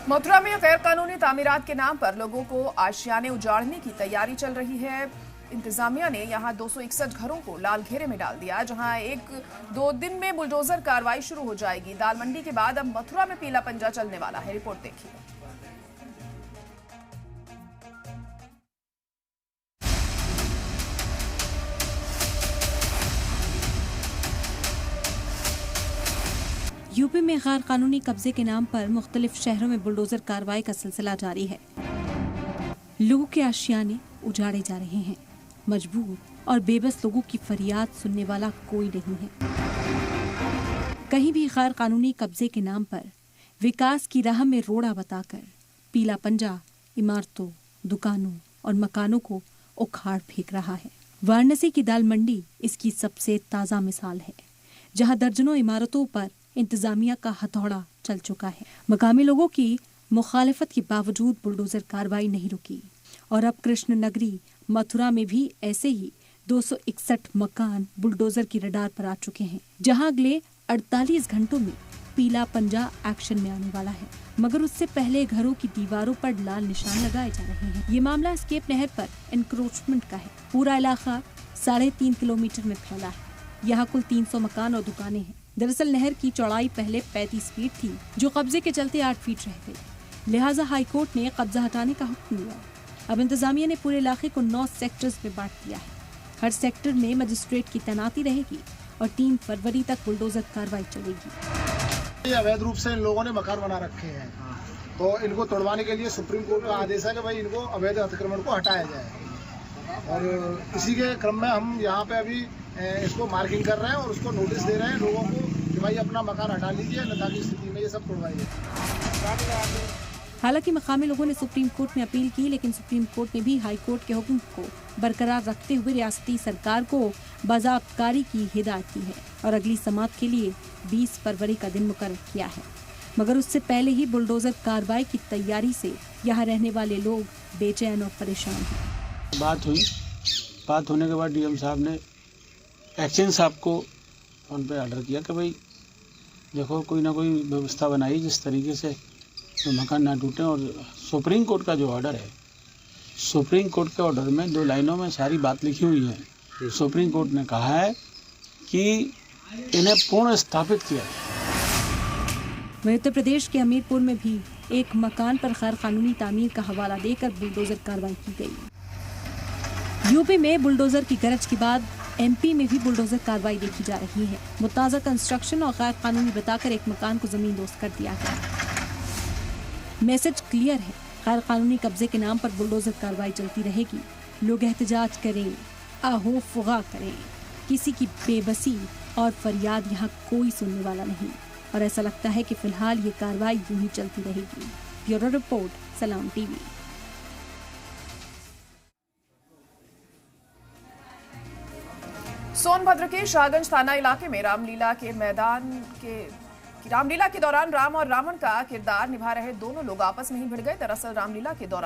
मथुरा में गैर कानूनी तामीरात के नाम पर लोगों को आशियाने उजाड़ने की तैयारी चल रही है। इंतजामिया ने यहां 261 घरों को लाल घेरे में डाल दिया, जहां 1-2 दिन में बुलडोजर कार्रवाई शुरू हो जाएगी। दाल मंडी के बाद अब मथुरा में पीला पंजा चलने वाला है। रिपोर्ट देखिए। यूपी में गैर कानूनी कब्जे के नाम पर मुख्तलिफ शहरों में बुलडोजर कार्रवाई का सिलसिला जारी है। लोगों के आशियाने उजाड़े जा रहे हैं। मजबूर और बेबस लोगों की फरियाद सुनने वाला कोई नहीं है। कहीं भी गैर कानूनी कब्जे के नाम पर विकास की राह में रोड़ा बताकर पीला पंजा इमारतों, दुकानों और मकानों को उखाड़ फेंक रहा है। वाराणसी की दाल मंडी इसकी सबसे ताजा मिसाल है, जहां दर्जनों इमारतों पर इंतजामिया का हथौड़ा चल चुका है। मकामी लोगों की मुखालिफत के बावजूद बुलडोजर कार्रवाई नहीं रुकी और अब कृष्ण नगरी मथुरा में भी ऐसे ही 261 मकान बुलडोजर की रडार पर आ चुके हैं, जहां अगले 48 घंटों में पीला पंजा एक्शन में आने वाला है। मगर उससे पहले घरों की दीवारों पर लाल निशान लगाए जा रहे हैं। ये मामला एस्केप नहर पर एनक्रोचमेंट का है। पूरा इलाका 3.5 किलोमीटर में फैला है। यहाँ कुल 300 मकान और दुकानें हैं। दरअसल नहर की चौड़ाई पहले 35 फीट थी, जो कब्जे के चलते 8 फीट रह गई। लिहाजा हाईकोर्ट ने कब्जा हटाने का हुक्म दिया। अब इंतजामिया ने पूरे इलाके को 9 सेक्टर्स में बांट दिया है। हर सेक्टर में मजिस्ट्रेट की तैनाती रहेगी और 3 फरवरी तक बुलडोजर कार्रवाई चलेगी। अवैध रूप से इन लोगों ने मकान बना रखे हैं, तो इनको तोड़वाने के लिए सुप्रीम कोर्ट का आदेश है कि भाई इनको अवैध अतिक्रमण को हटाया जाए। और इसी के क्रम में हम यहाँ पे अभी इसको मार्किंग कर रहे हैं और उसको नोटिस दे रहे हैं लोगों को कि भाई अपना मकान हटा लीजिए, अन्यथा की स्थिति में ये सब तोड़वाइए। हालांकि मकामी लोगों ने सुप्रीम कोर्ट में अपील की, लेकिन सुप्रीम कोर्ट ने भी हाई कोर्ट के हुक्म को बरकरार रखते हुए रियासती सरकार को बाज़ाब्तकारी की हिदायत की है और अगली समाअत के लिए 20 फरवरी का दिन मुकर्रर किया है। मगर उससे पहले ही बुलडोजर कार्रवाई की तैयारी से यहाँ रहने वाले लोग बेचैन और परेशान हैं। बात होने के बाद डीएम साहब ने एक्सचेंज साहब को उन पर ऑर्डर किया कि भाई देखो कोई ना कोई व्यवस्था बनाई जिस तरीके से तो मकान ना टूटे। और सुप्रीम कोर्ट का जो ऑर्डर है, सुप्रीम कोर्ट के ऑर्डर में 2 लाइनों में सारी बात लिखी हुई है। सुप्रीम कोर्ट ने कहा है कि इन्हें पूर्ण स्थापित किया जाए। वहीं उत्तर प्रदेश के हमीरपुर में भी एक मकान पर गैर कानूनी तामीर का हवाला देकर बुलडोजर कार्रवाई की गई। यूपी में बुलडोजर की गरज के बाद एमपी में भी बुलडोजर कार्रवाई देखी जा रही है। मुताज़ा कंस्ट्रक्शन और गैर कानूनी बताकर एक मकान को जमींदोज कर दिया गया। मैसेज क्लियर है, गैर कानूनी कब्जे के नाम पर बुलडोजर कार्रवाई चलती रहेगी। लोग एहतजाज करें, आहो फुगा करें, किसी की बेबसी और फरियाद यहाँ कोई सुनने वाला नहीं। और ऐसा लगता है कि फिलहाल ये कार्रवाई यूं ही चलती रहेगी। ब्यूरो रिपोर्ट, सलाम टीवी। सोनभद्र के शाहगंज थाना इलाके में रामलीला के दौरान राम और रावण का किरदार निभा रहे दोनों लोग आपस में ही भिड़ गए। दरअसल रामलीला के दौरान